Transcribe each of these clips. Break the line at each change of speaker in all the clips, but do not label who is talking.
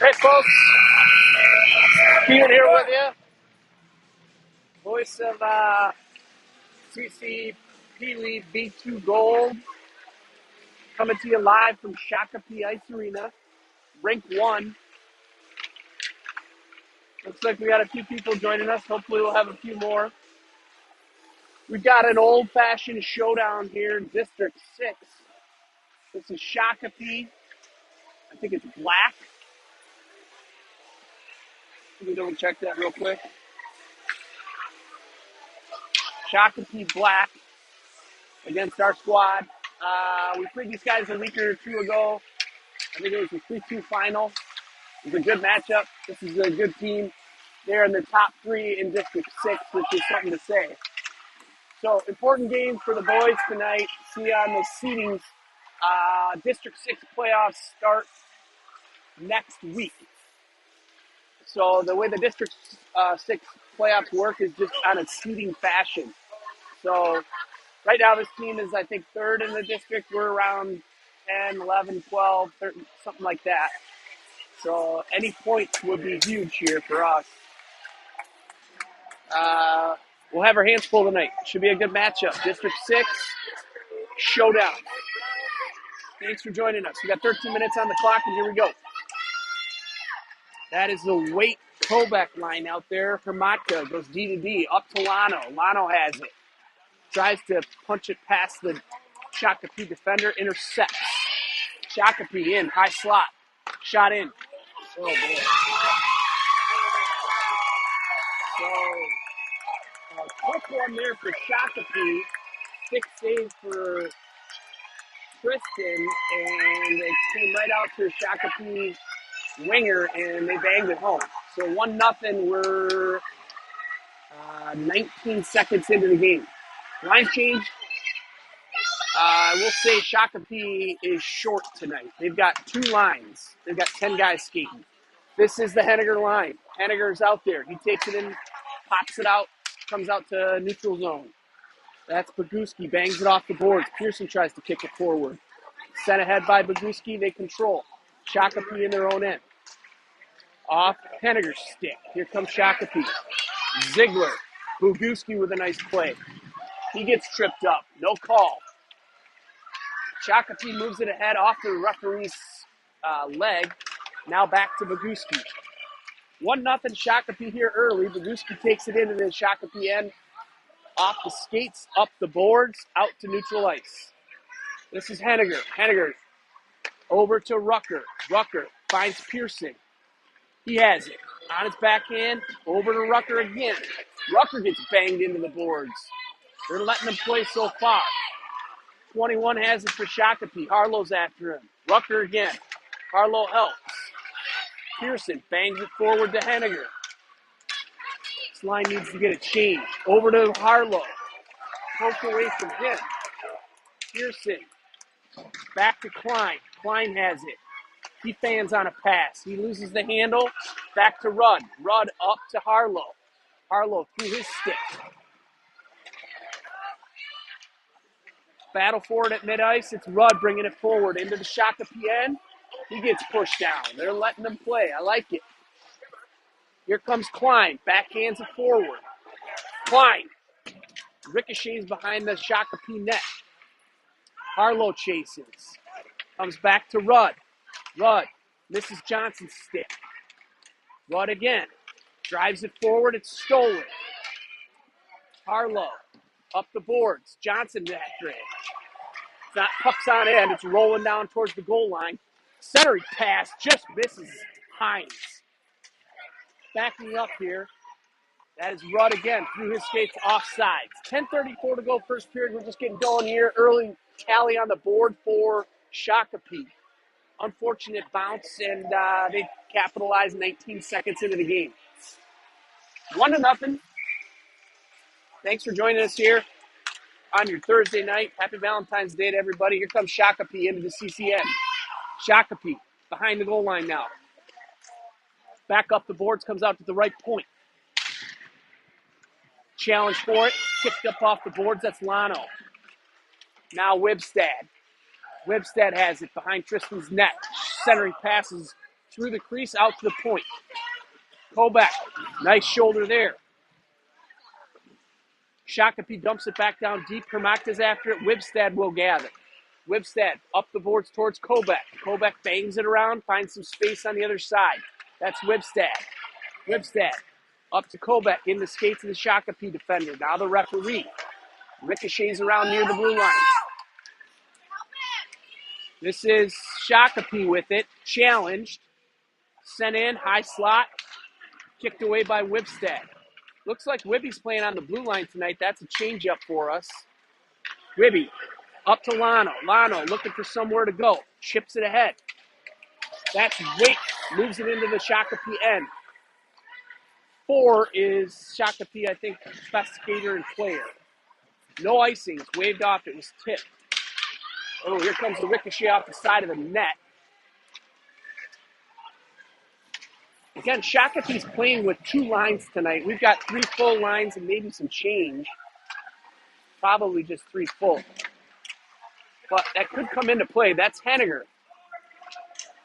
Hey folks, Steven here with you, voice of CCHA Peewee B2 Gold, coming to you live from Shakopee Ice Arena, Rink 1. Looks like we got a few people joining us. Hopefully we'll have a few more. We've got an old-fashioned showdown here in District 6. This is Shakopee. I think it's black. Let me double check that real quick. Shakopee black against our squad. We played these guys a week or two ago. I think it was a 3-2 final. It was a good matchup. This is a good team. They're in the top 3 in District 6, which is something to say. So, important game for the boys tonight. See you on the seedings. District 6 playoffs start next week. So, the way the District 6 playoffs work is just on a seeding fashion. So, right now this team is, I think, 3rd in the district. We're around 10, 11, 12, 13, something like that. So any points would be huge here for us. We'll have our hands full tonight. Should be a good matchup. District 6, showdown. Thanks for joining us. We got 13 minutes on the clock, and here we go. That is the Waite Kobeck line out there. Hermatka goes D to D, up to Lano. Lano has it. Tries to punch it past the Shakopee defender, intercepts. Shakopee in, high slot. Shot in. Oh, boy. So, quick one there for Shakopee. 6 saves for Tristan, and it came right out to Shakopee winger, and they banged it home. So 1-0, we're 19 seconds into the game. Line change. I will say Shakopee is short tonight. They've got 2 lines. They've got 10 guys skating. This is the Henniger line. Henniger's out there. He takes it in, pops it out, comes out to neutral zone. That's Boguski, bangs it off the boards. Pearson tries to kick it forward. Sent ahead by Boguski, they control. Shakopee in their own end. Off Henniger's stick. Here comes Shakopee. Ziegler. Boguski with a nice play. He gets tripped up. No call. Shakopee moves it ahead off the referee's leg. Now back to Boguski. 1-0 Shakopee here early. Boguski takes it into the Shakopee end. Off the skates, up the boards, out to neutral ice. This is Henniger. Henniger over to Rucker. Rucker finds Pearson. He has it. On his backhand, over to Rucker again. Rucker gets banged into the boards. They're letting him play so far. 21 has it for Shakopee. Harlow's after him. Rucker again. Harlow helps. Pearson bangs it forward to Henniger. This line needs to get a change. Over to Harlow. Poked away from him. Pearson. Back to Klein. Klein has it. He fans on a pass. He loses the handle. Back to Rudd. Rudd up to Harlow. Harlow through his stick. Battle for it at mid-ice. It's Rudd bringing it forward into the Shakopee end. He gets pushed down. They're letting him play. I like it. Here comes Klein. Backhands it forward. Klein. Ricochets behind the Shakopee net. Harlow chases. Comes back to Rudd. Rudd misses Johnson's stick. Rudd again. Drives it forward. It's stolen. Harlow. Up the boards. Johnson after it. It's not pucks on end. It's rolling down towards the goal line. Centering pass just misses Hines. Backing up here. That is Rudd again through his skates offsides. 10:34 to go first period. We're just getting going here. Early tally on the board for Shakopee. Unfortunate bounce, and they capitalized 19 seconds into the game. 1-0. Thanks for joining us here on your Thursday night. Happy Valentine's Day to everybody. Here comes Shakopee into the CCN. Shakopee behind the goal line now. Back up the boards, comes out to the right point. Challenge for it. Kicked up off the boards. That's Lano. Now Wibstad. Wibstad has it behind Tristan's net. Centering passes through the crease, out to the point. Kobeck, nice shoulder there. Shakopee dumps it back down deep. Hermakta's after it. Wibstad will gather. Wibstad up the boards towards Kobeck. Kobeck bangs it around, finds some space on the other side. That's Wibstad. Wibstad up to Kobeck in the skates of the Shakopee defender. Now the referee ricochets around near the blue line. This is Shakopee with it, challenged, sent in, high slot, kicked away by Wibstad. Looks like Wibby's playing on the blue line tonight. That's a change-up for us. Wibby up to Lano. Lano looking for somewhere to go. Chips it ahead. That's Wake. Moves it into the Shakopee end. 4 is Shakopee, I think, best skater and player. No icings. Waved off. It was tipped. Oh, here comes the ricochet off the side of the net. Again, Shakopee's playing with 2 lines tonight. We've got 3 full lines and maybe some change. Probably just 3 full. But that could come into play. That's Henniger.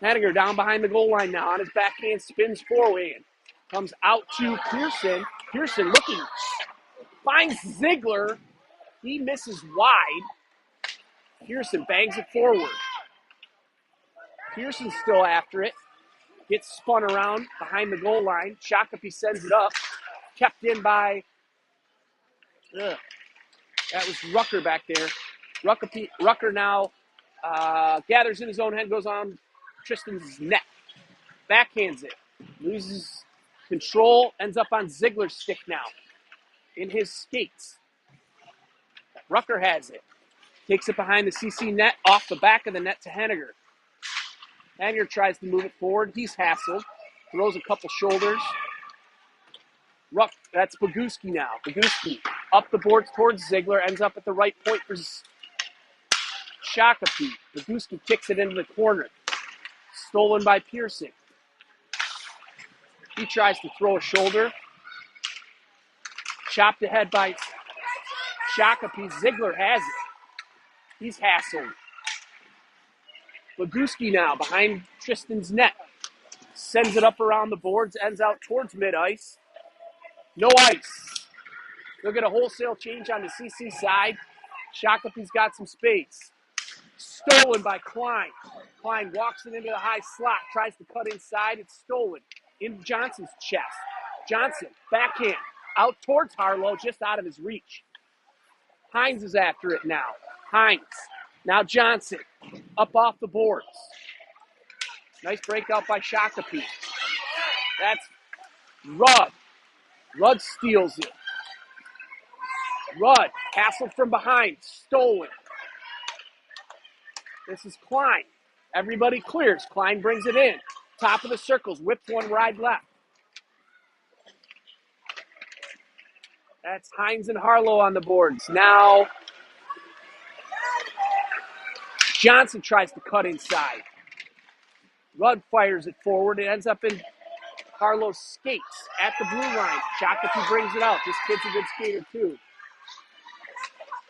Henniger down behind the goal line now. On his backhand, spins forward. Comes out to Pearson. Pearson looking. Finds Ziegler. He misses wide. Pearson bangs it forward. Pearson's still after it. Gets spun around behind the goal line. Shakopee sends it up. Kept in by... that was Rucker back there. Rucker now gathers in his own head, goes on Tristan's neck. Backhands it. Loses control. Ends up on Ziegler's stick now. In his skates. Rucker has it. Takes it behind the CC net. Off the back of the net to Henniger. Henniger tries to move it forward. He's hassled. Throws a couple shoulders. That's Boguski now. Boguski up the boards towards Ziegler. Ends up at the right point for Shakopee. Boguski kicks it into the corner. Stolen by Pearson. He tries to throw a shoulder. Chopped ahead by Shakopee. Ziegler has it. He's hassled. Boguski now behind Tristan's net. Sends it up around the boards. Ends out towards mid-ice. No ice. They'll get a wholesale change on the CC side. Shakopee's got some space. Stolen by Klein. Klein walks it into the high slot. Tries to cut inside. It's stolen. Into Johnson's chest. Johnson, backhand. Out towards Harlow, just out of his reach. Hines is after it now. Hines. Now Johnson. Up off the boards. Nice breakout by Shakopee. That's Rudd. Rudd steals it. Rudd, hassled from behind, stolen. This is Klein. Everybody clears. Klein brings it in. Top of the circles, whips one wide left. That's Hines and Harlow on the boards. Now, Johnson tries to cut inside. Rudd fires it forward. It ends up in Harlow's skates at the blue line. Shakopee brings it out. This kid's a good skater, too.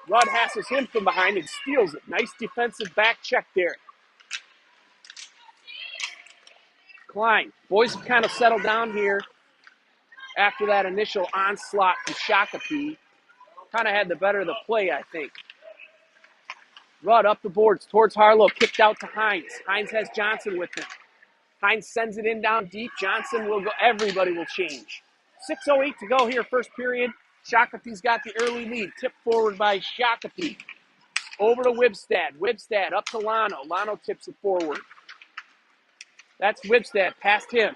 Rudd hassles him from behind and steals it. Nice defensive back check there. Klein. Boys have kind of settled down here after that initial onslaught from Shakopee. Kind of had the better of the play, I think. Rudd up the boards towards Harlow. Kicked out to Hines. Hines has Johnson with him. Hines sends it in down deep. Johnson will go. Everybody will change. 6:08 to go here, first period. Shakopee's got the early lead. Tipped forward by Shakopee. Over to Wibstad. Wibstad up to Lano. Lano tips it forward. That's Wibstad. Past him.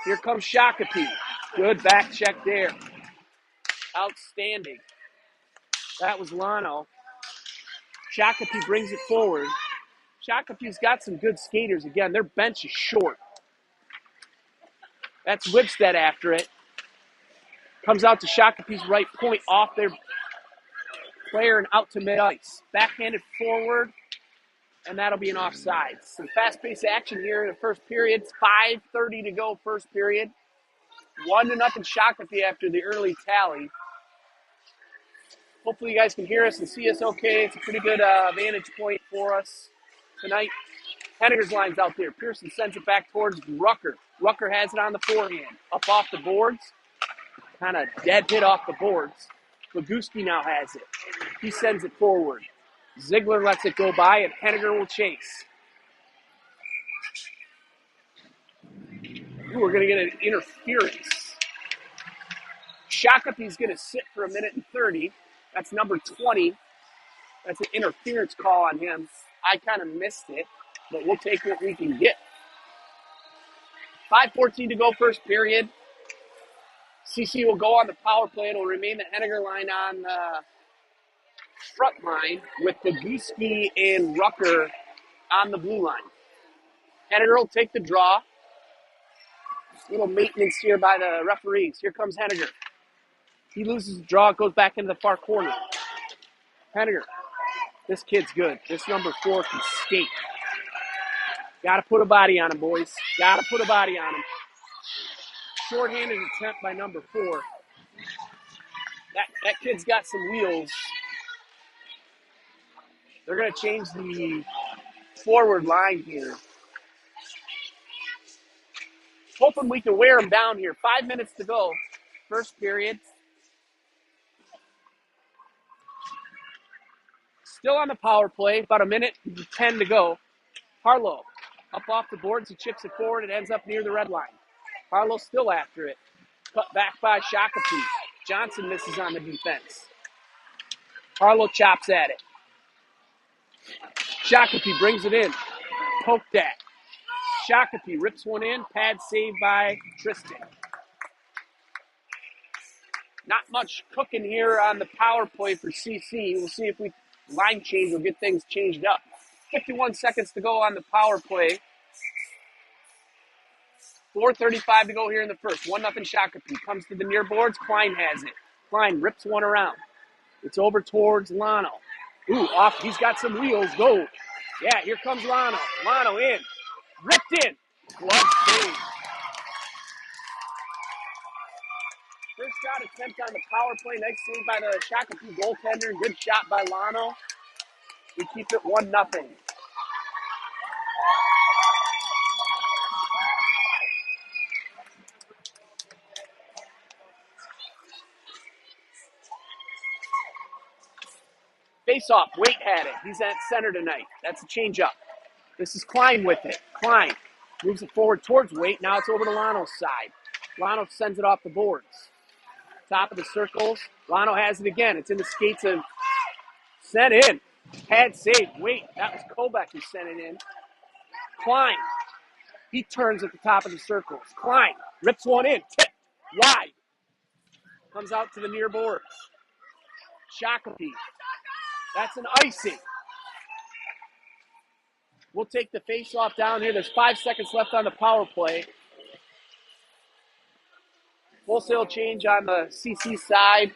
Here comes Shakopee. Good back check there. Outstanding. That was Lano. Shakopee brings it forward. Shakopee's got some good skaters. Again, their bench is short. That's Wibstad after it. Comes out to Shakopee's right point off their player and out to mid-ice. Backhanded forward, and that'll be an offside. Some fast-paced action here in the first period. It's 5:30 to go first period. 1-0 Shakopee after the early tally. Hopefully you guys can hear us and see us okay. It's a pretty good vantage point for us tonight. Henniger's line's out there. Pearson sends it back towards Rucker. Rucker has it on the forehand. Up off the boards. Kind of dead hit off the boards. Laguski now has it. He sends it forward. Ziegler lets it go by, and Henniger will chase. Ooh, we're going to get an interference. Shakopee's going to sit for 1:30. That's number 20. That's an interference call on him. I kind of missed it, but we'll take what we can get. 5:14 to go, first period. CC will go on the power play. It'll remain the Henniger line on the front line with Laguski and Rucker on the blue line. Henniger will take the draw. Little maintenance here by the referees. Here comes Henniger. He loses the draw. It goes back into the far corner. Henniger. This kid's good. This number 4 can skate. Got to put a body on him, boys. Got to put a body on him. Short-handed attempt by number 4. That kid's got some wheels. They're going to change the forward line here. Hoping we can wear him down here. 5 minutes to go. First period. Still on the power play. About 1:10 to go. Harlow up off the boards. He chips it forward. It ends up near the red line. Harlow still after it. Cut back by Shakopee. Johnson misses on the defense. Harlow chops at it. Shakopee brings it in. Poked at. Shakopee rips one in. Pad saved by Tristan. Not much cooking here on the power play for CC. We'll see if we line change will get things changed up. 51 seconds to go on the power play. 4:35 to go here in the first. 1-0 Shakopee. Comes to the near boards. Klein has it. Klein rips one around. It's over towards Lano. Ooh, off. He's got some wheels. Go. Yeah, here comes Lano. Lano in. Ripped in. Glove save. First shot attempt on the power play. Nice save by the Shakopee goaltender. Good shot by Lano. We keep it 1-0. Face off. Waite had it. He's at center tonight. That's a change up. This is Klein with it. Klein moves it forward towards Waite. Now it's over to Lano's side. Lano sends it off the boards. Top of the circles. Lano has it again. It's in the skates of sent in. Pad save. Waite. That was Kobeck who sent it in. Klein. He turns at the top of the circles. Klein rips one in. Tip. Wide. Comes out to the near boards. Shakopee. That's an icing. We'll take the face-off down here. There's 5 seconds left on the power play. Wholesale change on the CC side.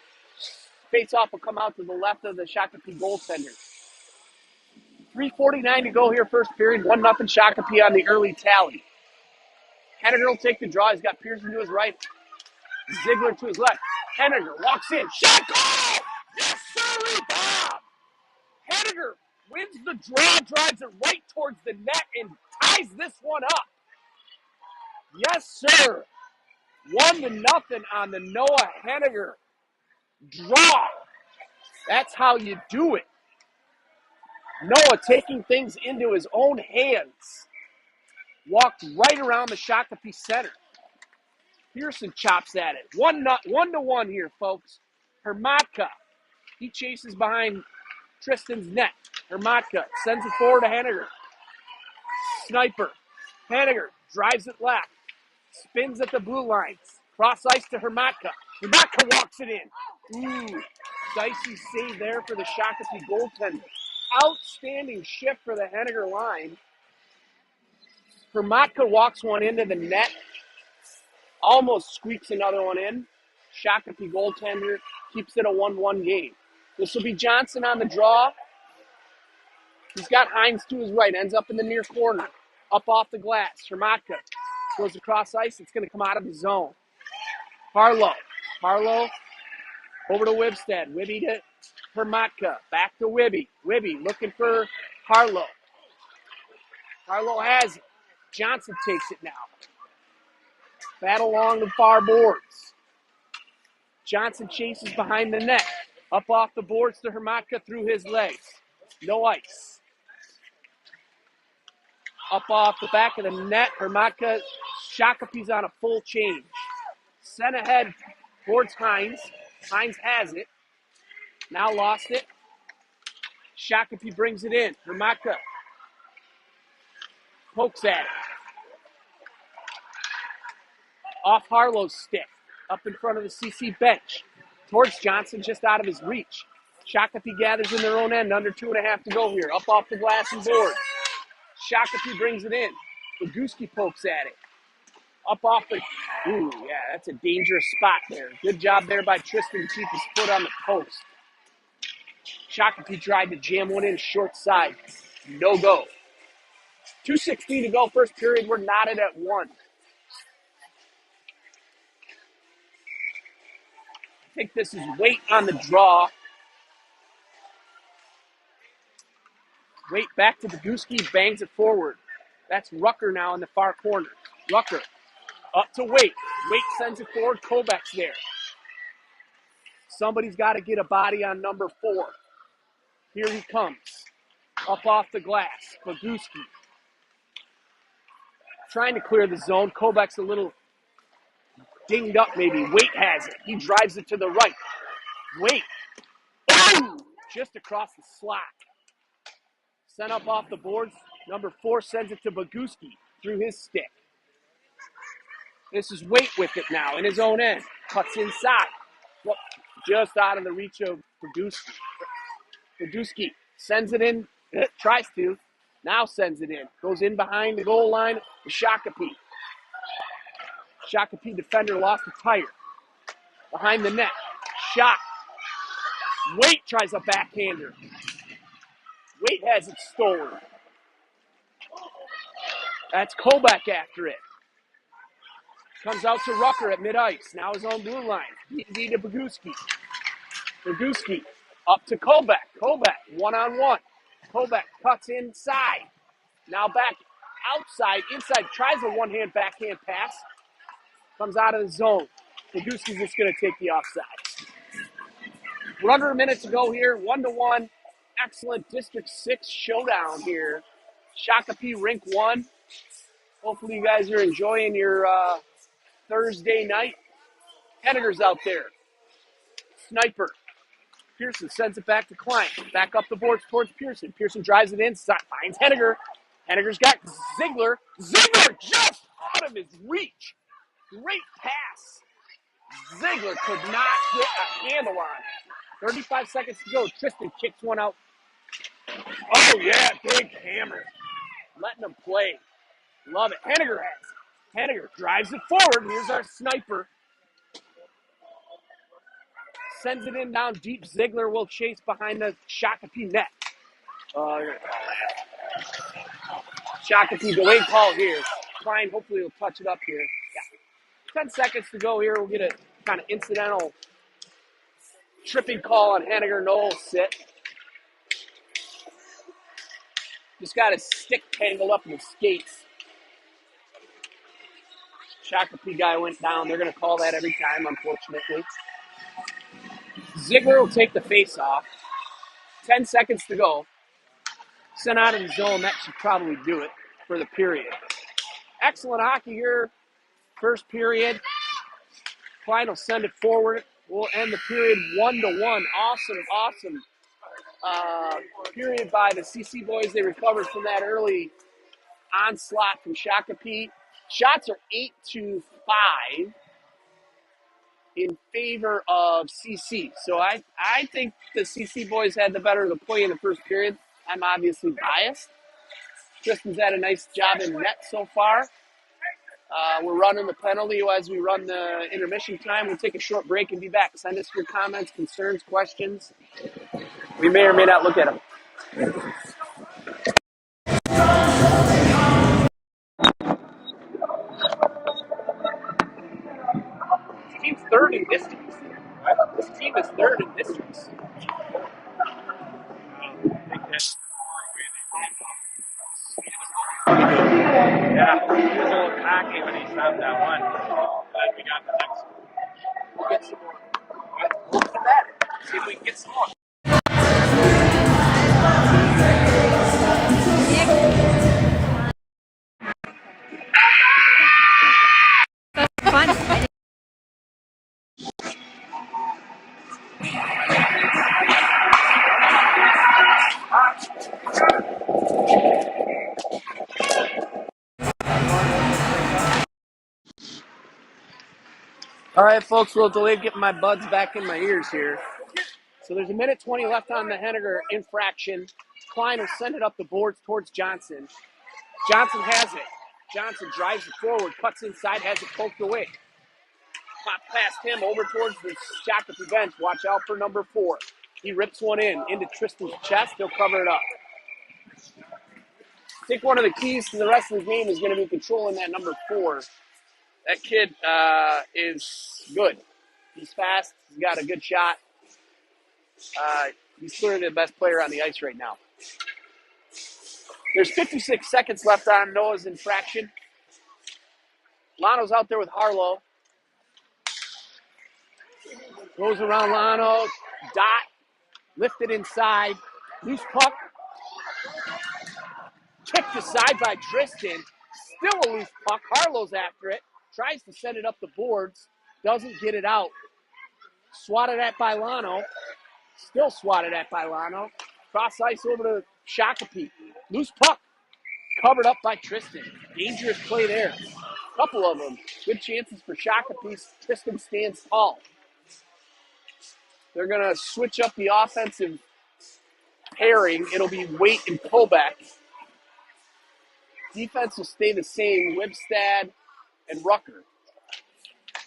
Face-off will come out to the left of the Shakopee goaltender. 3:49 to go here, first period. 1-0 Shakopee on the early tally. Henniger will take the draw. He's got Pearson to his right. Ziegler to his left. Henniger walks in. Shot goal! Yes, sir, Bob! Henniger wins the draw, drives it right towards the net, and ties this one up. Yes, sir. 1-0 on the Noah Henniger draw. That's how you do it. Noah taking things into his own hands. Walked right around the Shakopee center. Pearson chops at it. 1-1 here, folks. Hermatka. He chases behind Tristan's net. Hermatka sends it forward to Henniger. Sniper. Henniger drives it left. Spins at the blue lines. Cross ice to Hermatka. Hermatka walks it in. Ooh. Dicey save there for the Shakopee goaltender. Outstanding shift for the Henniger line. Hermatka walks one into the net. Almost squeaks another one in. Shakopee goaltender keeps it a 1-1 game. This will be Johnson on the draw. He's got Hines to his right. Ends up in the near corner. Up off the glass. Hermatka goes across ice. It's going to come out of the zone. Harlow over to Wibstead. Wibby to Hermatka. Back to Wibby. Wibby looking for Harlow. Harlow has it. Johnson takes it now. Battle along the far boards. Johnson chases behind the net. Up off the boards to Hermatka through his legs. No ice. Up off the back of the net. Hermatka, Shakopee's on a full change. Sent ahead towards Hines. Hines has it. Now lost it. Shakopee brings it in. Hermatka pokes at it. Off Harlow's stick. Up in front of the CC bench. Towards Johnson, just out of his reach. Shakopee gathers in their own end. Under 2.5 to go here. Up off the glass and board. Shakopee brings it in. Boguski pokes at it. Up off the... Ooh, yeah, that's a dangerous spot there. Good job there by Tristan to keep his foot on the post. Shakopee tried to jam one in short side. No go. 2:16 to go. First period, we're knotted at 1. I think this is weight on the draw. Weight back to Boguski, bangs it forward. That's Rucker now in the far corner. Rucker up to Weight. Weight sends it forward. Kovacs there. Somebody's got to get a body on number 4. Here he comes. Up off the glass. Boguski. Trying to clear the zone. Kovacs a little dinged up maybe. Weight has it. He drives it to the right. Weight. Ooh! Just across the slot. Sent up off the boards. Number 4 sends it to Boguski through his stick. This is Weight with it now in his own end. Cuts inside. Well, just out of the reach of Boguski. Boguski sends it in. Tries to. Now sends it in. Goes in behind the goal line to Shakopee. Shakopee defender lost a tire. Behind the net. Shot. Weight tries a backhander. Weight has it stolen. That's Kovac after it. Comes out to Rucker at mid-ice. Now his own blue line. Easy to Boguski. Boguski up to Kovac. Kovac, one-on-one. Kovac cuts inside. Now back outside, inside. Tries a one-hand backhand pass. Comes out of the zone. Boguski's just going to take the offside. We're under a minute to go here. 1-1. Excellent District 6 showdown here. Shakopee Rink 1. Hopefully you guys are enjoying your Thursday night. Henniger's out there. Sniper. Pearson sends it back to Klein. Back up the boards towards Pearson. Pearson drives it in. Finds Henniger. Henniger's got Ziegler. Ziegler just out of his reach. Great pass. Ziegler could not get a handle on it. 35 seconds to go. Tristan kicks one out. Oh, yeah, big hammer. Letting him play. Love it. Henniger has it. Henniger drives it forward. Here's our sniper. Sends it in down deep. Ziegler will chase behind the Shakopee net. You're going to call that. Shakopee, delayed call here. Klein hopefully will touch it up here. Yeah. 10 seconds to go here. We'll get a kind of incidental tripping call on Henniger. No sit. Just got his stick tangled up in his skates. Shakopee guy went down. They're going to call that every time, unfortunately. Ziegler will take the face off. 10 seconds to go. Sent out of the zone. That should probably do it for the period. Excellent hockey here. First period. Klein will send it forward. We'll end the period 1-1. Awesome period by the CC boys. They recovered from that early onslaught from Shakopee. Shots are 8-5 in favor of CC. So I think the CC boys had the better of the play in the first period. I'm obviously biased. Tristan's had a nice job in net so far. We're running the penalty as we run the intermission time. We'll take a short break and be back. Send us your comments, concerns, questions. We may or may not look at them. This team's third in districts. This team is third in districts.
Yeah, he was a little cocky when he stopped that one. But we got the next one.
We'll get some more. We'll look at that. See if we can get some more.
Fun.
All right, folks, a little delayed getting my buds back in my ears here. So there's a minute 20 left on the Henniger infraction. Klein will send it up the boards towards Johnson. Johnson has it. Johnson drives it forward, cuts inside, has it poked away. Pop past him over towards the Shakopee bench. Watch out for number 4. He rips one into Tristan's chest. He'll cover it up. I think one of the keys to the rest of the game is going to be controlling that number 4. That kid is good. He's fast. He's got a good shot. He's clearly the best player on the ice right now. There's 56 seconds left on Noah's infraction. Lano's out there with Harlow. Goes around Lano. Dot. Lifted inside. Loose puck. Kicked aside by Tristan. Still a loose puck. Harlow's after it. Tries to send it up the boards. Doesn't get it out. Swatted at by Lano. Still swatted at by Lano. Cross ice over to Shakopee. Loose puck. Covered up by Tristan. Dangerous play there. Couple of them. Good chances for Shakopee. Tristan stands tall. They're going to switch up the offensive pairing. It'll be Waite and Kolbeck. Defense will stay the same. Wibstad and Rucker.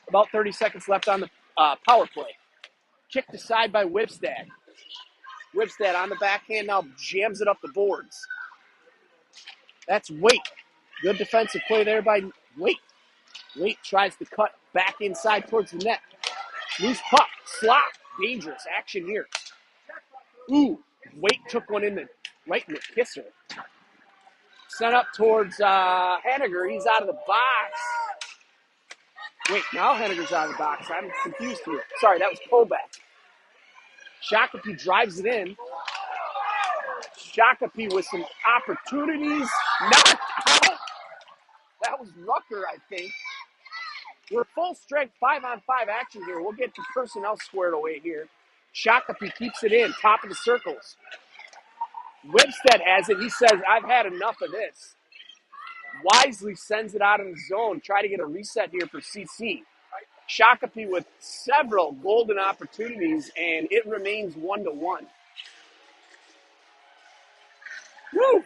About 30 seconds left on the power play. Kicked aside by Wibstad. Wibstad on the backhand now jams it up the boards. That's Waite. Good defensive play there by Waite. Waite tries to cut back inside towards the net. Loose puck. Slot. Dangerous action here. Ooh. Waite took one right in the kisser. Sent up towards Henniger. He's out of the box. Wait, now Henniger's out of the box. I'm confused here. Sorry, that was Kolbeck. Shakopee drives it in. Shakopee with some opportunities. Knocked out. That was Rucker, I think. We're full strength 5-on-5 action here. We'll get the personnel squared away here. Shakopee keeps it in, top of the circles. Wibstead has it. He says, I've had enough of this. Wisely sends it out of the zone. Try to get a reset here for CC. Shakopee with several golden opportunities, and it remains 1-1. Woo!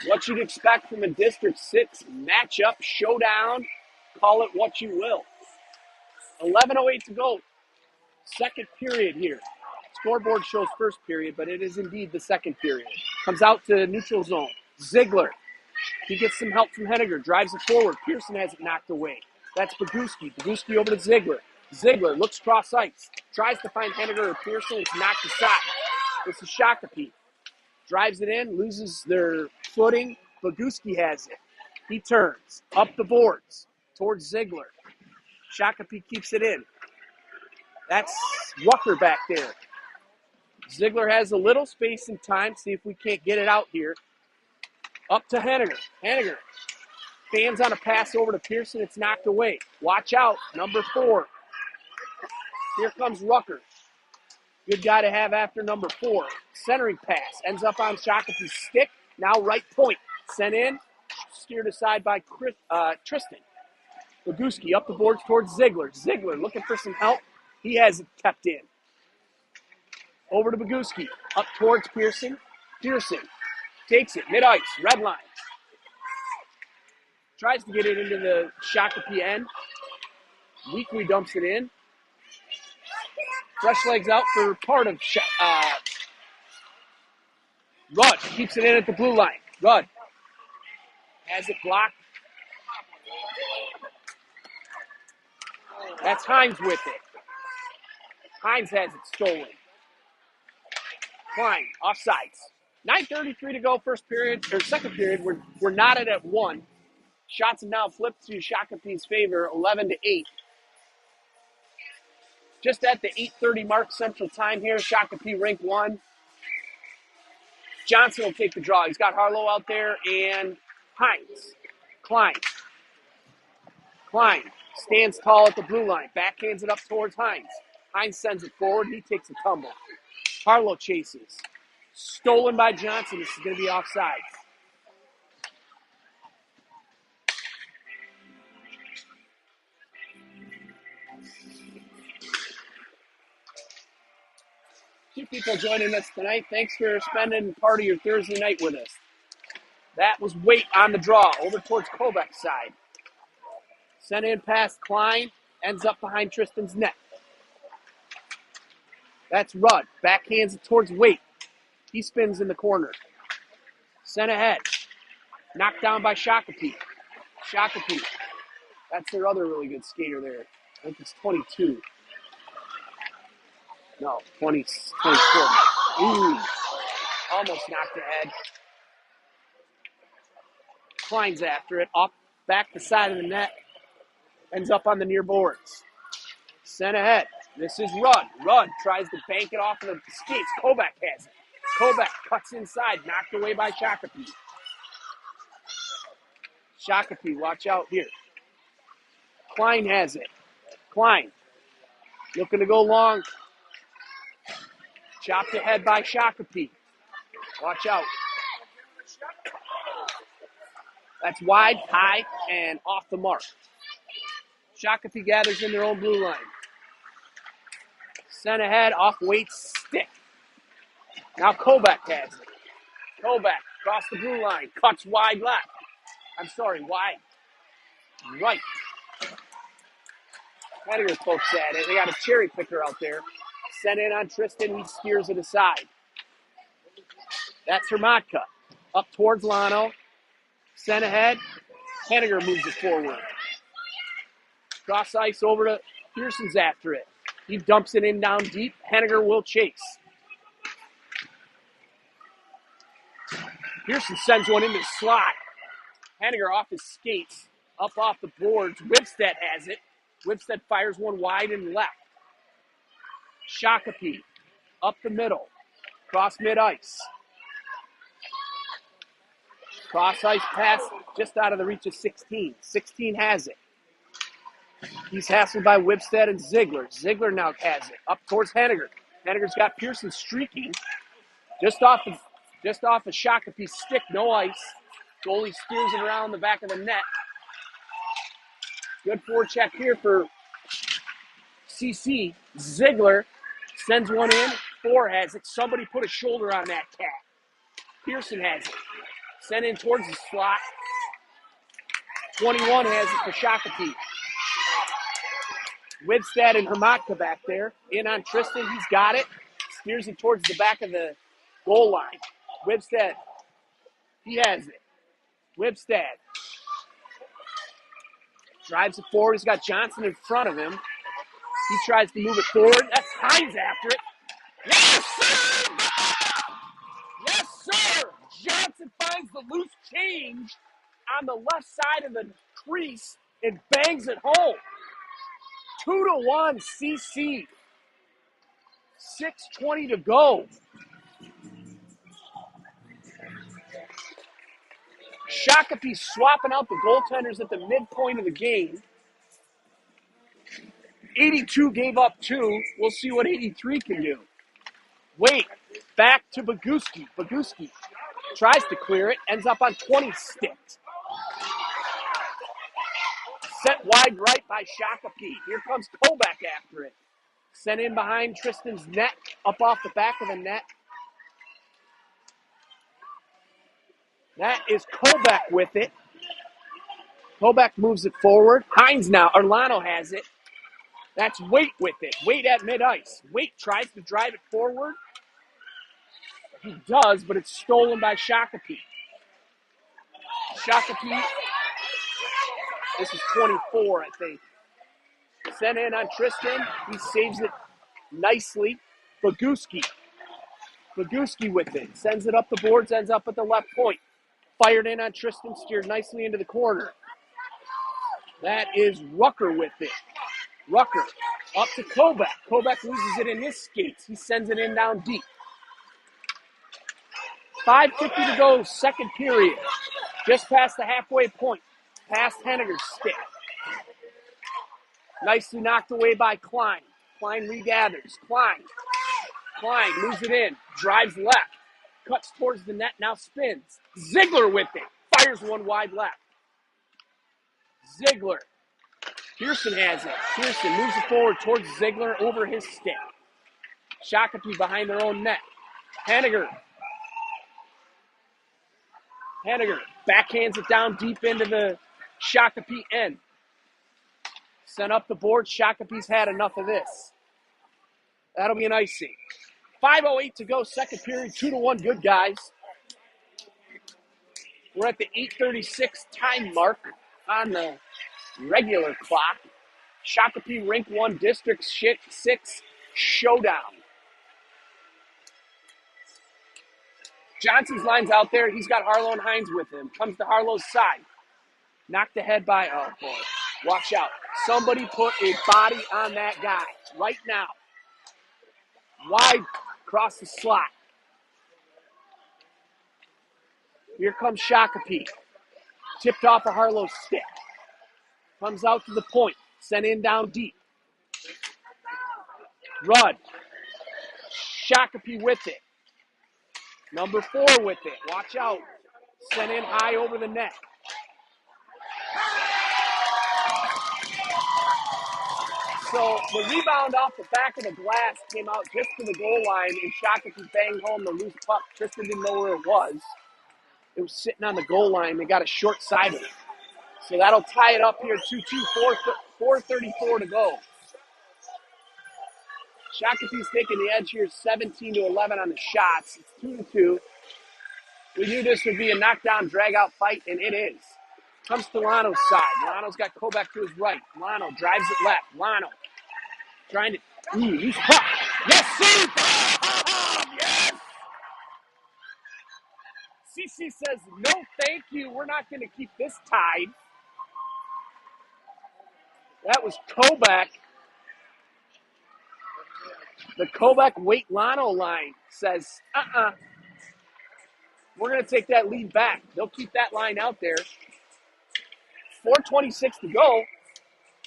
What you'd expect from a District 6 matchup, showdown, call it what you will. 11:08 to go. Second period here. Scoreboard shows first period, but it is indeed the second period. Comes out to neutral zone. Ziegler. He gets some help from Henniger. Drives it forward. Pearson has it knocked away. That's Boguski. Boguski over to Ziegler. Ziegler looks cross ice. Tries to find Henniger or Pearson. It's knocked aside. This is Shakopee. Drives it in. Loses their footing. Boguski has it. He turns. Up the boards. Towards Ziegler. Shakopee keeps it in. That's Rucker back there. Ziegler has a little space and time. See if we can't get it out here. Up to Henniger. Henniger fans on a pass over to Pearson. It's knocked away. Watch out. Number 4. Here comes Rucker. Good guy to have after number 4. Centering pass. Ends up on Shakopee's stick. Now right point. Sent in. Steered aside by Tristan. Boguski up the boards towards Ziegler. Ziegler looking for some help. He has it kept in. Over to Boguski. Up towards Pearson. Pearson takes it. Mid-ice. Red line. Tries to get it into the Shakopee end. Weekly dumps it in. Fresh legs out for part of Rudd. Keeps it in at the blue line. Rudd has it blocked. That's Hines with it. Hines has it stolen. Klein, offsides. 9:33 to go, first period, or second period. We're knotted at 1. Shots have now flipped to Shakopee's favor, 11-8. Just at the 8:30 mark Central Time here, Shakopee rank 1. Johnson will take the draw. He's got Harlow out there and Hines. Klein stands tall at the blue line. Backhands it up towards Hines. Hines sends it forward. He takes a tumble. Harlow chases. Stolen by Johnson. This is going to be offside. Two people joining us tonight. Thanks for spending part of your Thursday night with us. That was Waite on the draw, over towards Kobeck's side. Sent in past Klein, ends up behind Tristan's net. That's Rudd. Backhands it towards Waite. He spins in the corner. Sent ahead. Knocked down by Shakopee. That's their other really good skater there. I think it's 22. No, 24. Ooh. Almost knocked ahead. Klein's after it. Off back the side of the net. Ends up on the near boards. Sent ahead. This is Rudd. Rudd tries to bank it off of the skates. Kobeck has it. Kobeck cuts inside. Knocked away by Shakopee. Shakopee, watch out here. Klein has it. Klein looking to go long. Chopped ahead by Shakopee. Watch out. That's wide, high, and off the mark. Shakopee gathers in their own blue line. Sent ahead off Waite's stick. Now Kobeck has it. Kobeck across the blue line. Cuts wide left. Wide right. Henniger pokes at it. They got a cherry picker out there. Sent in on Tristan. He steers it aside. That's Hermatka. Up towards Lano. Sent ahead. Henniger moves it forward. Cross ice over to Pearson's after it. He dumps it in down deep. Henniger will chase. Pearson sends one into the slot. Henniger off his skates. Up off the boards. Wibstead has it. Wibstead fires one wide and left. Shakopee up the middle. Cross mid-ice. Cross ice pass just out of the reach of 16. 16 has it. He's hassled by Wibstead and Ziegler. Ziegler now has it. Up towards Henniger. Henniger's got Pearson streaking. Just off of Shakopee's stick, no ice. Goalie steers it around the back of the net. Good forecheck here for CC. Ziegler sends one in. 4 has it. Somebody put a shoulder on that cat. Pearson has it. Sent in towards the slot. 21 has it for Shakopee. Wibstead and Hermatka back there. In on Tristan. He's got it. Steers it towards the back of the goal line. Wibstead. He has it. Wibstead. Drives it forward. He's got Johnson in front of him. He tries to move it forward. That's Hines after it. Yes, sir! Yes, sir! Johnson finds the loose change on the left side of the crease and bangs it home. 2-1 CC. 6:20 to go. Shakopee swapping out the goaltenders at the midpoint of the game. 82 gave up 2. We'll see what 83 can do. Wait, back to Boguski. Boguski tries to clear it, ends up on 20 sticks. Sent wide right by Shakopee. Here comes Kobeck after it. Sent in behind Tristan's net, up off the back of the net. That is Kobeck with it. Kobeck moves it forward. Hines now, Orlano has it. That's Waite with it. Waite at mid-ice. Waite tries to drive it forward. He does, but it's stolen by Shakopee. Shakopee, this is 24, I think. Sent in on Tristan. He saves it nicely. Boguski. Boguski with it. Sends it up the boards, ends up at the left point. Fired in on Tristan, steered nicely into the corner. That is Rucker with it. Rucker up to Kobach. Kobach loses it in his skates. He sends it in down deep. 5:50 to go, second period. Just past the halfway point. Past Henniger's stick. Nicely knocked away by Klein. Klein regathers. Klein moves it in. Drives left. Cuts towards the net, now spins. Ziegler with it. Fires one wide left. Ziegler. Pearson has it. Pearson moves it forward towards Ziegler over his stick. Shakopee behind their own net. Henniger backhands it down deep into the Shakopee end. Sent up the board. Shakopee's had enough of this. That'll be an icing. 5:08 to go, second period, 2-1 good guys. We're at the 8:36 time mark on the regular clock. Shakopee Rink 1, District 6 showdown. Johnson's line's out there. He's got Harlow and Hines with him. Comes to Harlow's side. Knocked ahead by, oh boy, watch out. Somebody put a body on that guy right now. Wide across the slot. Here comes Shakopee. Tipped off of Harlow's stick. Comes out to the point. Sent in down deep. Rudd. Shakopee with it. Number 4 with it. Watch out. Sent in high over the net. So the rebound off the back of the glass came out just to the goal line, and Shakopee banged home the loose puck. Tristan didn't know where it was. It was sitting on the goal line. They got a short side of it. So that'll tie it up here, 2-2, 4:34 to go. Shakopee's taking the edge here, 17-11 on the shots. It's 2-2. We knew this would be a knockdown, drag-out fight, and it is. Comes to Lano's side. Lano's got Kobach to his right. Lano drives it left. Lano trying to, loose puck. Yes, see! Yes! CC says, no thank you. We're not going to keep this tied. That was Kobach. The Kobach Wait Lano line says, we're going to take that lead back. They'll keep that line out there. 4:26 to go.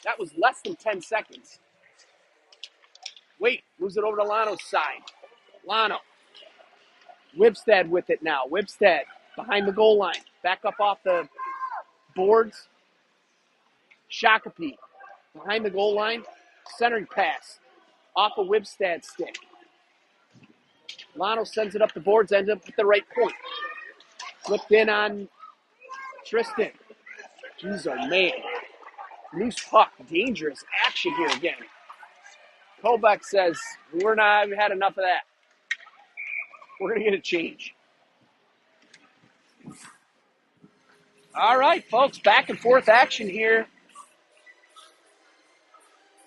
That was less than 10 seconds. Wait, moves it over to Lano's side. Lano. Wibstad with it now. Wibstad behind the goal line. Back up off the boards. Shakopee behind the goal line. Centering pass off a Wibstad stick. Lano sends it up the boards, ends up at the right point. Flipped in on Tristan. Jeez, oh man. Loose puck. Dangerous action here again. Kobach says, we've had enough of that. We're going to get a change. All right, folks, back and forth action here.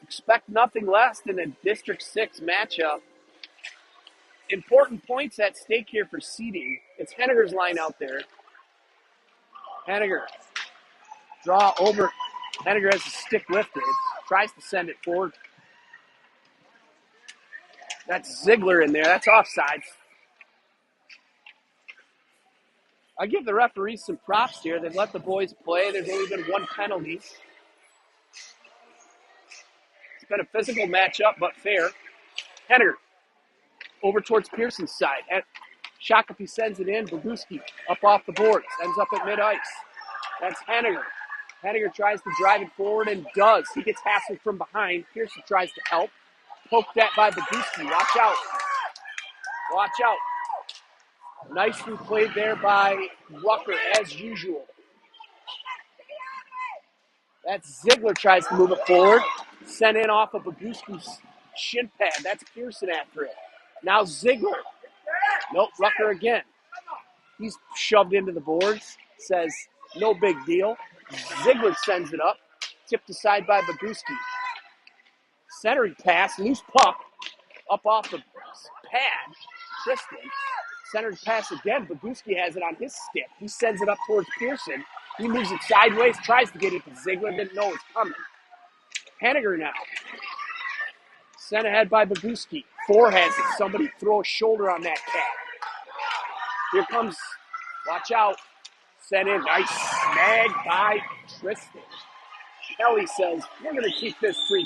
Expect nothing less than a District 6 matchup. Important points at stake here for seeding. It's Henniger's line out there. Henniger. Draw over. Henniger has the stick lifted. Tries to send it forward. That's Ziegler in there. That's offside. I give the referees some props here. They've let the boys play. There's only been one penalty. It's been a physical matchup, but fair. Henniger over towards Pearson's side. Shakopee sends it in. Boguski up off the boards. Ends up at mid-ice. That's Henniger. Henniger tries to drive it forward and does. He gets hassled from behind. Pearson tries to help. Poked at by Boguski. Watch out. Watch out. Nicely played there by Rucker, as usual. That's Ziegler tries to move it forward. Sent in off of Boguski's shin pad. That's Pearson after it. Now Ziegler. Nope, Rucker again. He's shoved into the boards. Says, no big deal. Ziegler sends it up. Tipped aside by Boguski. Centering pass, loose puck. Up off the pad. Tristan. Centered pass again. Boguski has it on his stick. He sends it up towards Pearson. He moves it sideways, tries to get it to Ziegler. Didn't know it was coming. Henniger now. Sent ahead by Boguski. 4 has it. Somebody throw a shoulder on that cat. Here comes, watch out. Sent in. Nice snag by Tristan. Kelly says, we're going to keep this 3-2.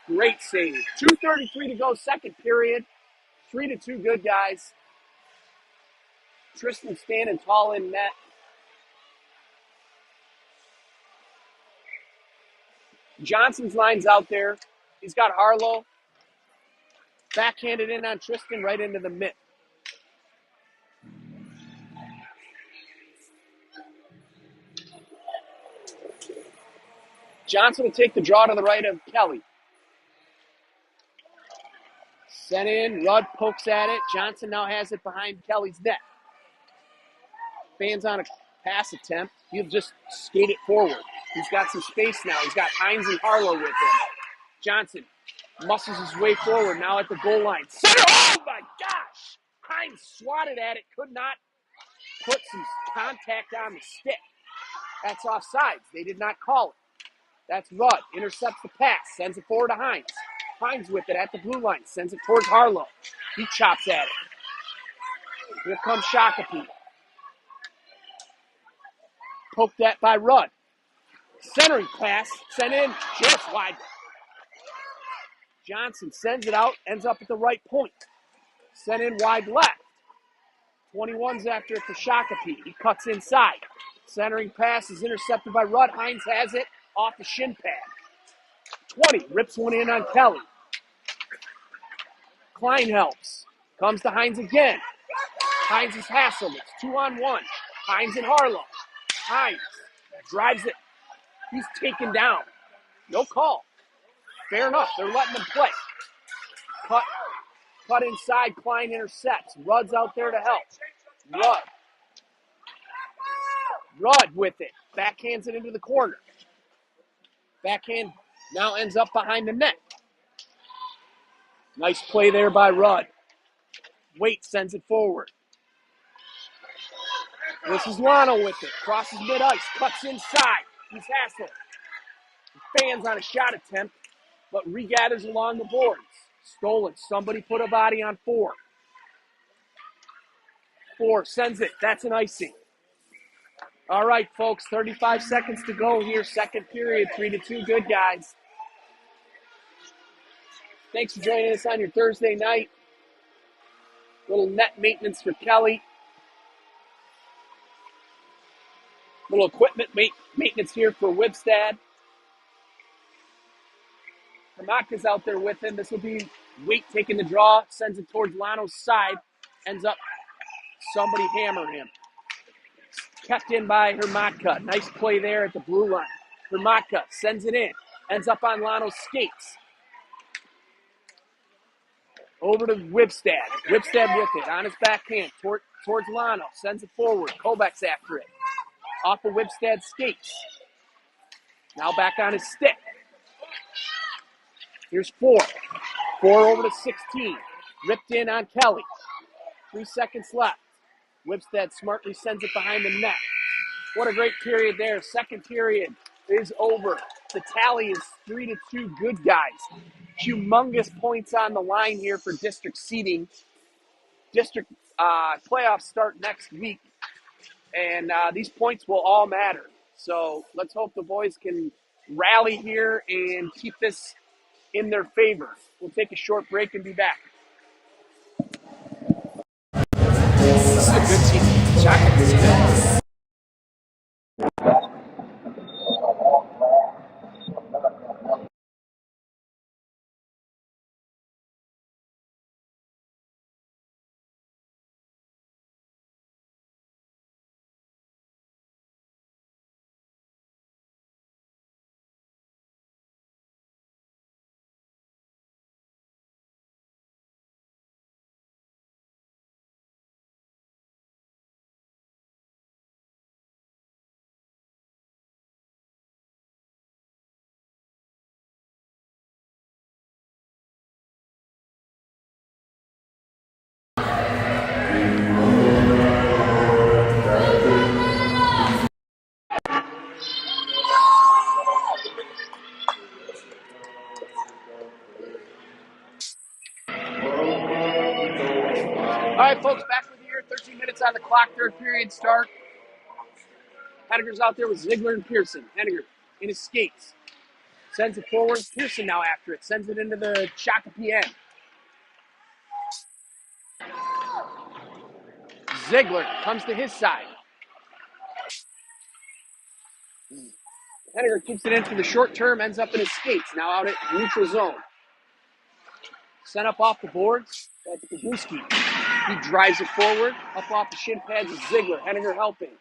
Great save. 2:33 to go, second period. 3-2 good guys. Tristan standing tall in net. Johnson's line's out there. He's got Harlow. Backhanded in on Tristan right into the mitt. Johnson will take the draw to the right of Kelly. Sent in. Rudd pokes at it. Johnson now has it behind Kelly's net. Fans on a pass attempt. He'll just skate it forward. He's got some space now. He's got Hines and Harlow with him. Johnson muscles his way forward now at the goal line. Center! Oh my gosh! Hines swatted at it. Could not put some contact on the stick. That's offsides. They did not call it. That's Rudd. Intercepts the pass. Sends it forward to Hines. Hines with it at the blue line. Sends it towards Harlow. He chops at it. Here comes Shakopee. Poked at by Rudd. Centering pass. Sent in just wide. Johnson sends it out. Ends up at the right point. Sent in wide left. 21's after it for Shakopee. He cuts inside. Centering pass is intercepted by Rudd. Hines has it off the shin pad. 20 rips one in on Kelly. Klein helps. Comes to Hines again. Hines is hassled. It's 2-on-1. Hines and Harlow. Hines drives it. He's taken down. No call. Fair enough. They're letting them play. Cut inside. Klein intercepts. Rudd's out there to help. Rudd with it. Backhands it into the corner. Backhand now ends up behind the net. Nice play there by Rudd. Waite sends it forward. This is Lano with it. Crosses mid-ice. Cuts inside. He's hassled. Fans on a shot attempt, but regathers along the boards. Stolen. Somebody put a body on 4. 4 sends it. That's an icing. All right, folks. 35 seconds to go here. Second period. 3-2 good guys. Thanks for joining us on your Thursday night. Little net maintenance for Kelly. Little equipment maintenance here for Wibstad. Hamaka's out there with him. This will be Waite taking the draw. Sends it towards Lano's side. Ends up somebody hammered him. Kept in by Hermatka. Nice play there at the blue line. Hermatka sends it in. Ends up on Lano's skates. Over to Wibstad. Wibstad with it on his backhand towards Lano. Sends it forward. Kovacs after it. Off of Wibstad's skates. Now back on his stick. Here's 4. 4 over to 16. Ripped in on Kelly. 3 seconds left. Wibstad smartly sends it behind the net. What a great period there. Second period is over. The tally is 3-2 good guys. Humongous points on the line here for district seeding. District playoffs start next week. And these points will all matter. So let's hope the boys can rally here and keep this in their favor. We'll take a short break and be back. This is a good team. Shakopee is good. All right, folks, back with you here. 13 minutes on the clock, third period start. Henniger's out there with Ziegler and Pearson. Henniger in his skates. Sends it forward. Pearson now after it. Sends it into the Shakopee end. Ziegler comes to his side. Henniger keeps it in for the short term, ends up in his skates. Now out at neutral zone. Sent up off the boards. That's Peewee. He drives it forward. Up off the shin pads is Ziegler. Henniger helping.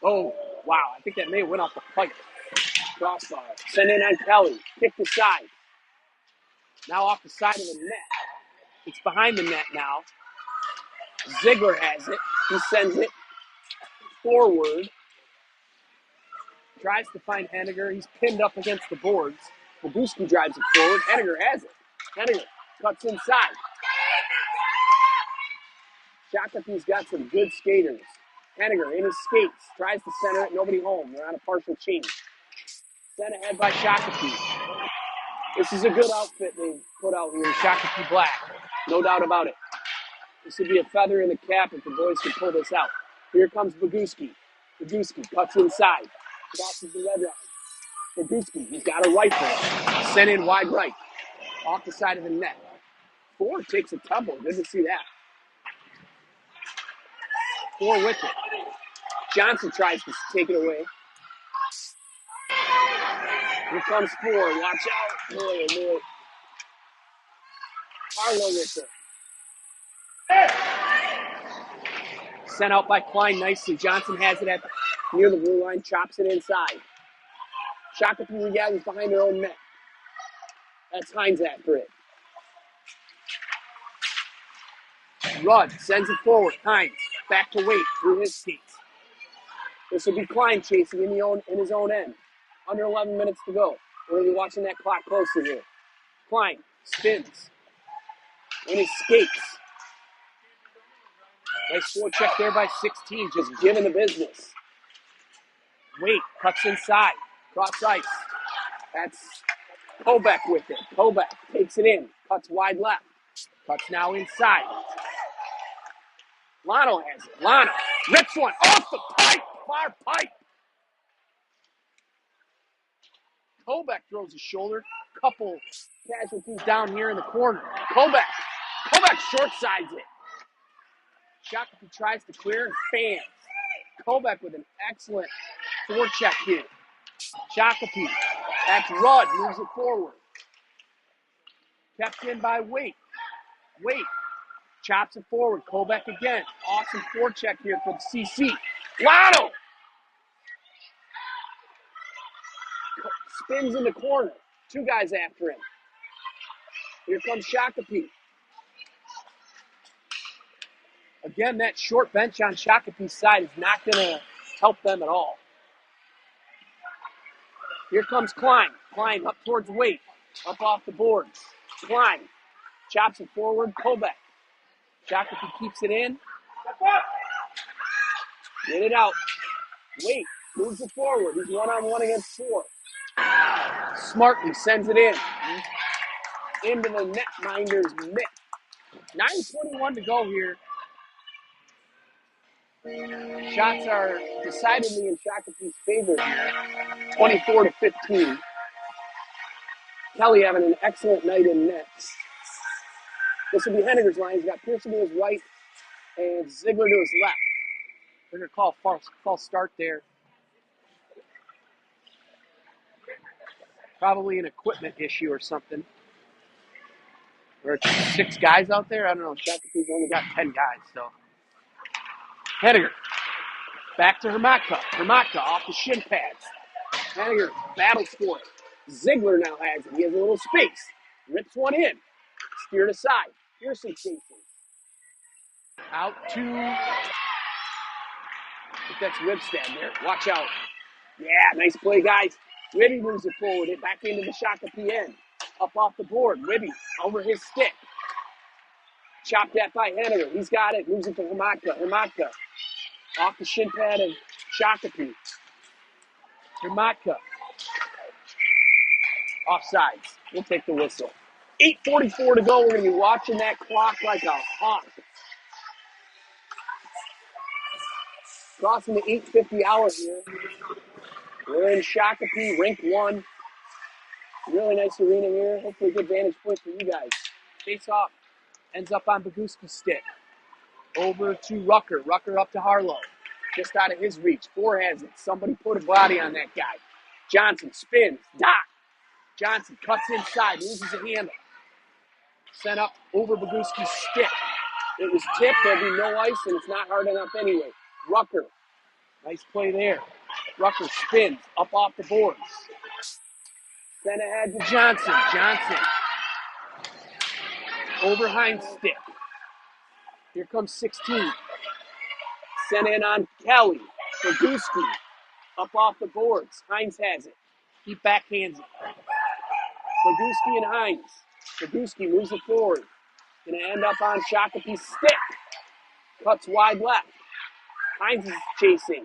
Oh, wow. I think that may have went off the pipe. Crossbar. Send in on Kelly. Kick the side. Now off the side of the net. It's behind the net now. Ziegler has it. He sends it forward. Tries to find Henniger. He's pinned up against the boards. Peewee drives it forward. Henniger has it. Henniger cuts inside. Shakopee's got some good skaters. Henniger in his skates. Tries to center it. Nobody home. They're on a partial change. Sent ahead by Shakopee. This is a good outfit they put out here. Shakopee Black. No doubt about it. This would be a feather in the cap if the boys could pull this out. Here comes Peewee. Peewee cuts inside. Crosses the red line. Peewee, he's got a rifle. Sent in wide right. Off the side of the net. Ford takes a tumble. Good to see that. Ford with it. Johnson tries to take it away. Here comes Ford. Watch out. Boy, oh boy. Harlow with it. Sent out by Klein nicely. Johnson has it at near the blue line. Chops it inside. Shakopee regathers behind their own net. That's Hines after it. Rudd sends it forward. Hines back to Waite through his skates. This will be Klein chasing in his own end. Under 11 minutes to go. We're going to be watching that clock closely here. Klein spins in his skates. Nice forecheck there by 16, just giving the business. Waite cuts inside. Cross ice. That's Kobeck with it. Kobeck takes it in. Cuts wide left. Cuts now inside. Lano has it. Lano rips one off the pipe. Far pipe. Kobeck throws his shoulder. Couple casualties down here in the corner. Kobeck short sides it. Shakopee tries to clear and fans. Kobeck with an excellent forecheck here. Shakopee. That's Rudd. Moves it forward. Kept in by Waite. Waite chops it forward. Kobeck again. Awesome forecheck here for the CC. Lotto! Spins in the corner. Two guys after him. Here comes Shakopee. Again, that short bench on Shakopee's side is not going to help them at all. Here comes Klein. Klein up towards Waite. Up off the boards. Klein chops it forward. Kobeck. Shakopee keeps it in. Get it out. Waite moves it forward. He's one-on-one against four. Smartly sends it in. Into the netminder's mitt. 9:21 to go here. Shots are decidedly in Shakopee's favor here. 24-15. Kelly having an excellent night in net. This will be Henniger's line. He's got Pearson to his right and Ziegler to his left. They're going to call a false start there. Probably an equipment issue or something. There are 6 guys out there. I don't know. Shakopee's only got 10 guys, so. Henniger. Back to Hermatka. Hermatka off the shin pads. Henniger battles for it. Ziegler now has it. He has a little space. Rips one in. Steered aside. Pearson chasing. Out to. I think that's Ribstad there. Watch out. Yeah, nice play, guys. Ribby moves it forward. Back into the Shakopee end. Up off the board. Ribby over his stick. Chopped at by Henniger. He's got it. Moves it to Hermatka. Hermatka off the shin pad of Shakopee. Hermatka Offsides. We'll take the whistle. 8:44 to go. We're going to be watching that clock like a hawk. Crossing the 8:50 hour here. We're in Shakopee, Rink 1. Really nice arena here. Hopefully a good vantage point for you guys. Face off. Ends up on Boguski's stick. Over to Rucker. Rucker up to Harlow. Just out of his reach. Forehands it. Somebody put a body on that guy. Johnson spins. Dot. Johnson cuts inside. Loses a handle. Sent up over Boguski's stick. It was tipped. There'll be no ice, and it's not hard enough anyway. Rucker. Nice play there. Rucker spins up off the boards. Sent ahead to Johnson. Johnson. Over Hines' stick. Here comes 16. Sent in on Kelly. Boguski. Up off the boards. Hines has it. He backhands it. Boguski and Hines. Boguski moves it forward. Going to end up on Shakopee's stick. Cuts wide left. Hines is chasing.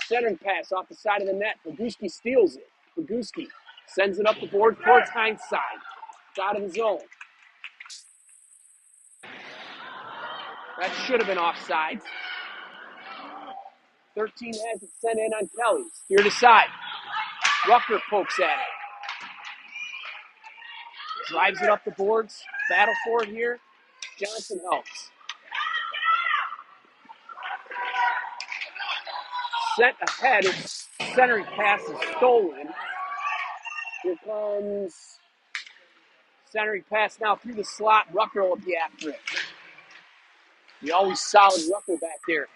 Centering pass off the side of the net. Boguski steals it. Boguski sends it up the board towards Hines' side. It's out of the zone. That should have been offsides. 13 has it sent in on Kelly. Steer to side. Rucker pokes at it. Drives it up the boards. Battle for it here. Johnson helps. Sent ahead. Its centering pass is stolen. Here comes centering pass now through the slot. Rucker will be after it. The always solid Rucker back there.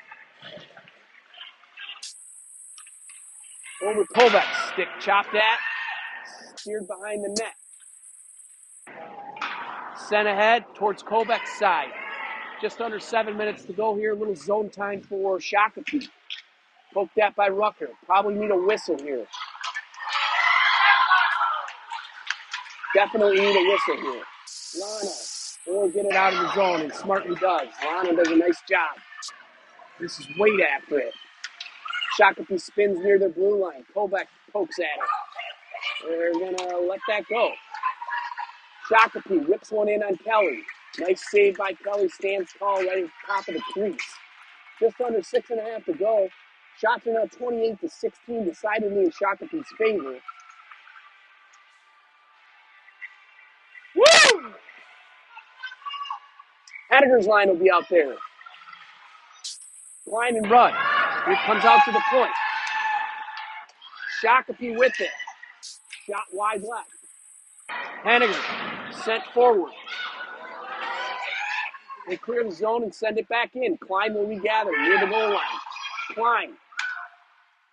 Over Kovacs. Stick chopped at. Steered behind the net. Sent ahead towards Kovacs' side. Just under 7 minutes to go here. A little zone time for Shakopee. Poked at by Rucker. Probably need a whistle here. Definitely need a whistle here. Lana will get it out of the zone, and smartly does. Lana does a nice job. This is Wade after it. Shakopee spins near the blue line. Kovacs pokes at it. They're going to let that go. Shakopee whips one in on Kelly. Nice save by Kelly. Stands tall right at the top of the crease. Just under 6.5 to go. Shots are now 28-16, decidedly in Shakopee's favor. Woo! Henniger's line will be out there. Line and run. Here comes out to the point. Shakopee with it. Shot wide left. Henniger sent forward. They clear the zone and send it back in. Klein will regather near the goal line. Klein.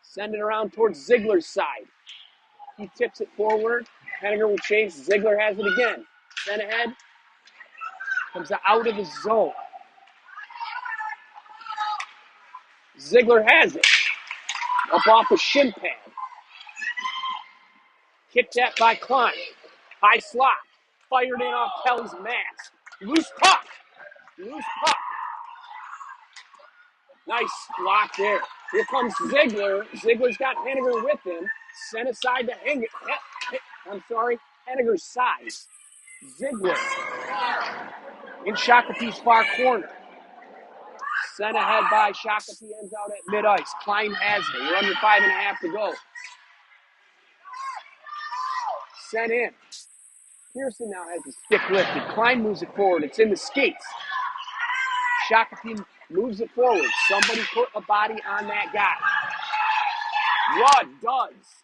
Send it around towards Ziegler's side. He tips it forward. Henniger will chase. Ziegler has it again. Sent ahead. Comes out of the zone. Ziegler has it. Up off the shin pad. Kicked at by Klein. High slot. Fired in off Kelly's mask. Loose puck. Loose puck. Nice block there. Here comes Ziegler. Ziegler's got Henniger with him. Sent aside to Henniger's side. Ziegler in Shakopee's far corner. Sent ahead by Shakopee, ends out at mid-ice. Klein has it. We're under 5.5 to go. Sent in. Pearson now has the stick lifted. Klein moves it forward. It's in the skates. Shakopee moves it forward. Somebody put a body on that guy. Rudd does.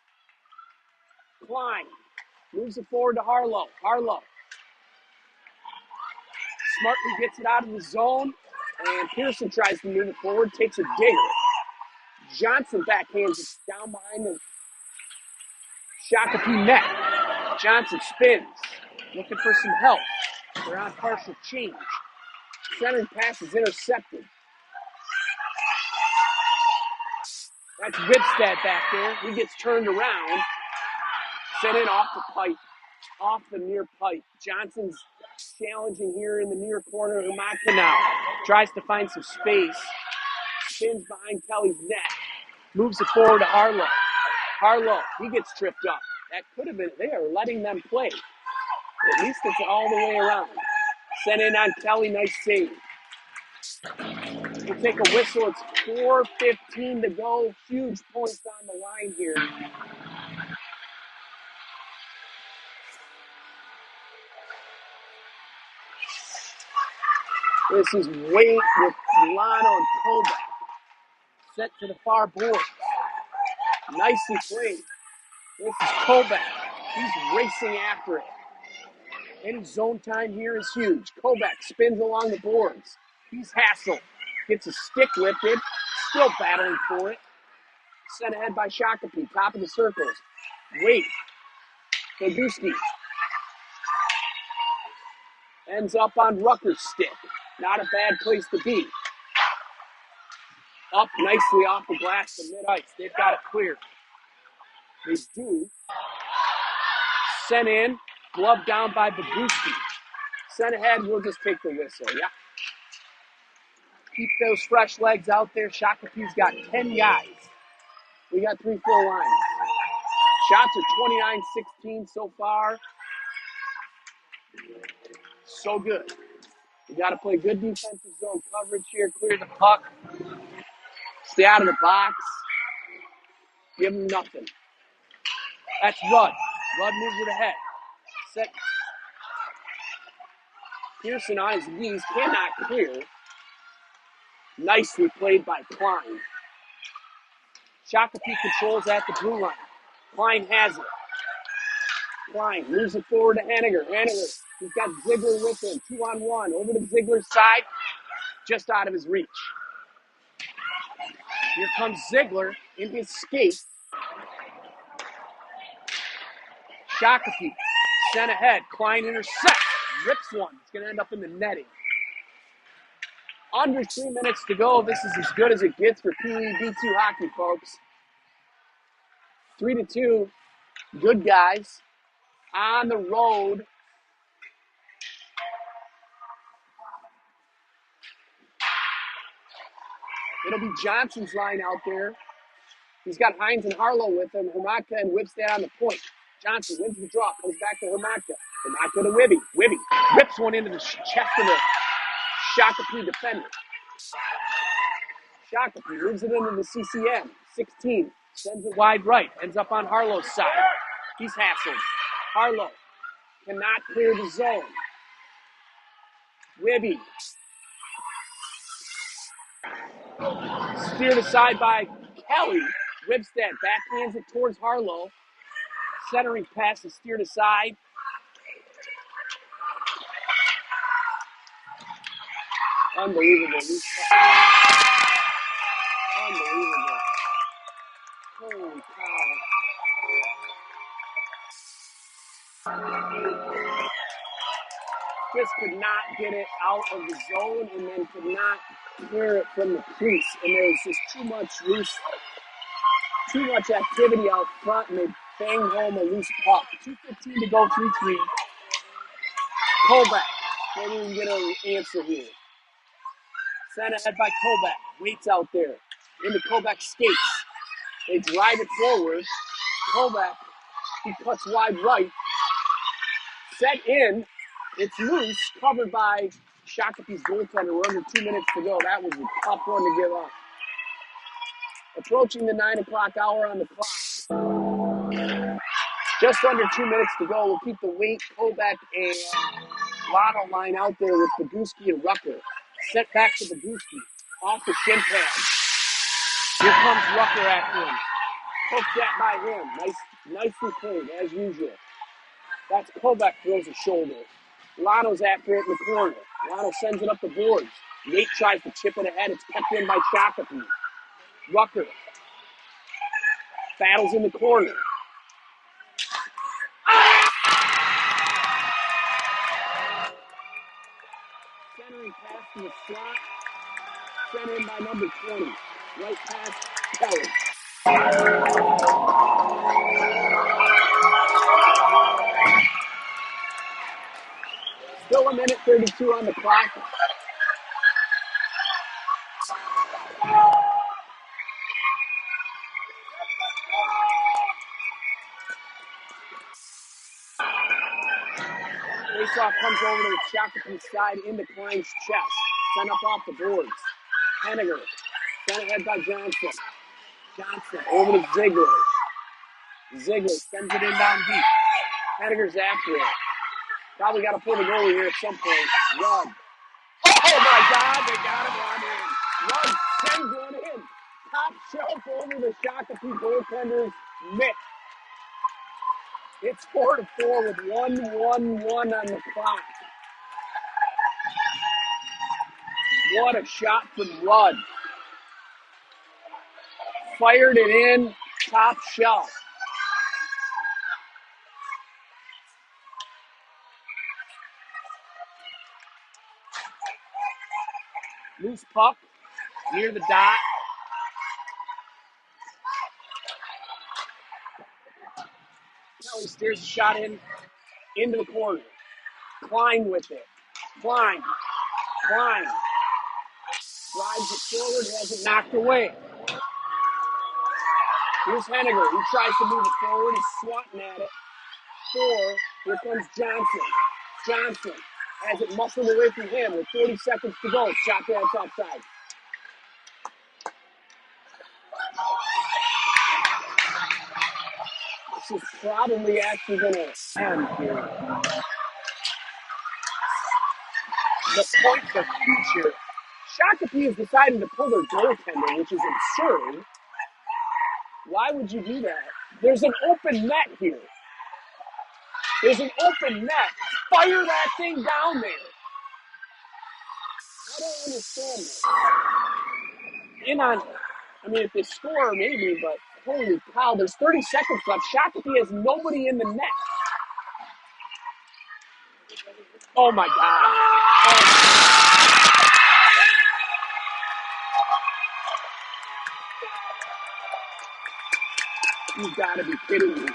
Klein moves it forward to Harlow. Harlow smartly gets it out of the zone, and Pearson tries to move it forward, takes a digger. Johnson backhands it down behind the Shakopee net. Johnson spins, looking for some help. They're on partial change. Centered pass is intercepted. That's Ribstad back there. He gets turned around. Sent in off the pipe. Off the near pipe. Johnson's challenging here in the near corner of Matka now. Tries to find some space. Spins behind Kelly's net. Moves it forward to Harlow. Harlow, he gets tripped up. That could have been. They are letting them play. At least it's all the way around. Sent in on Kelly. Nice save. We'll take a whistle. It's 4:15 to go. Huge points on the line here. This is Wade with Lano and Kovac. Set to the far board. Nicely played. This is Kovac. He's racing after it. Any zone time here is huge. Kovac spins along the boards. He's hassled. Gets a stick lifted. Still battling for it. Sent ahead by Shakopee. Top of the circles. Wait. Koduski. Ends up on Rucker's stick. Not a bad place to be. Up nicely off the glass to mid-ice. They've got it clear. They do. Sent in. Glove down by Babuski. Sent ahead. We'll just take the whistle. Yeah. Keep those fresh legs out there. Shakopee's got 10 guys. We got 3 full lines. Shots are 29-16 so far. So good. You got to play good defensive zone coverage here. Clear the puck. Stay out of the box. Give them nothing. That's Rudd. Rudd moves it ahead. Set. Pearson on his knees. Cannot clear. Nicely played by Klein. Shakopee controls at the blue line. Klein has it. Klein moves it forward to Henniger. Henniger, he's got Ziegler with him. 2-on-1. Over to Ziegler's side. Just out of his reach. Here comes Ziegler in his skate. Shakopee sent ahead. Klein intercepts. Rips one. It's going to end up in the netting. Under 3 minutes to go. This is as good as it gets for Peewee B2 hockey, folks. 3-2. Good guys. On the road. It'll be Johnson's line out there. He's got Hines and Harlow with him. Hermatka and Whipstead on the point. Johnson wins the draw. Comes back to Hermatka. Hermatka to Wibby. Wibby rips one into the chest of the Shakopee defender. Shakopee moves it into the CCM. 16. Sends it wide right. Ends up on Harlow's side. He's hassled. Harlow cannot clear the zone. Wibby. Steered aside by Kelly. Whipstead backhands it towards Harlow. Centering pass is steered aside. Unbelievable. Unbelievable. Holy cow. Just could not get it out of the zone and then could not clear it from the crease. And there was just too much activity out front, and they banged home a loose puck. 2:15 to go, 3-3. Kovac. Maybe we can get an answer here. Sent ahead by Kovac. Waits out there. Into Kovac's skates. They drive it forward. Kovac, he cuts wide right. Set in. It's loose. Covered by Shakopee's goaltender. We're under 2 minutes to go. That was a tough one to give up. Approaching the 9 o'clock hour on the clock. Just under 2 minutes to go. We'll keep the Wait, Kovac, and Lotto line out there with Babuski and Rucker. Set back to Babuski. Off the shin pad. Here comes Rucker after him. Poked that by him. Nicely played, as usual. That's Kovac throws a shoulder. Lotto's after it in the corner. Lotto sends it up the boards. Nate tries to chip it ahead. It's kept in by Shakopee. Rucker battles in the corner. Centering pass to the slot. Sent in by number 20. Right past Kelly. Still 1:32 on the clock. Faceoff comes over to the Shakopee side into Klein's chest. Sent up off the boards. Henniger. Sent ahead by Johnson. Johnson over to Ziegler. Ziegler sends it in down deep. Henniger's after it. Probably got to pull the goalie here at some point. Rudd. Oh my God, they got him on in. Rudd sends one in. Top shelf over the Shakopee goaltender's mitt. It's 4-4 with 1-1-1 on the clock. What a shot from Rudd. Fired it in, top shelf. Loose puck near the dot. Kelly steers the shot in into the corner. Klein with it. Klein drives it forward, has it knocked away. Here's Henniger. He tries to move it forward. He's swatting at it. 4. Here comes Johnson. Johnson has it muscled away from him with 40 seconds to go. Shot that's offside. This is probably actually going to end here. The point for future. Shakopee has decided to pull their goaltender, which is absurd. Why would you do that? There's an open net here. There's an open net. Fire that thing down there. I don't understand this. If they score, maybe, but holy cow, there's 30 seconds left. Shakopee has nobody in the net. Oh my God. You've got to be kidding me.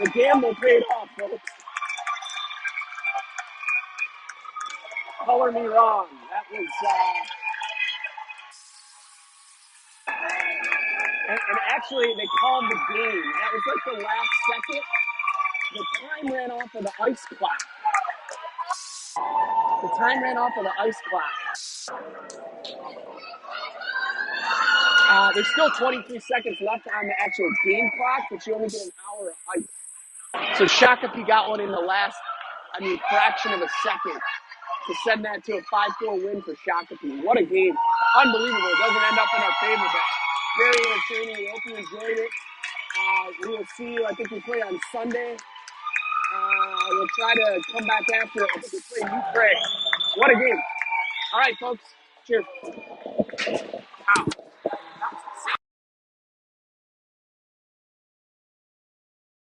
The gamble paid off, folks. Color me wrong. That was, and actually they called the game. That was like the last second. The time ran off of the ice clock. There's still 23 seconds left on the actual game clock, but you only get an hour of ice. So Shakopee got one in the last, fraction of a second to send that to a 5-4 win for Shakopee. What a game. Unbelievable. It doesn't end up in our favor, but very entertaining. We hope you enjoyed it. We will see you. I think we play on Sunday. We'll try to come back after it. I think we play Ukraine. What a game. All right, folks. Cheers. Wow.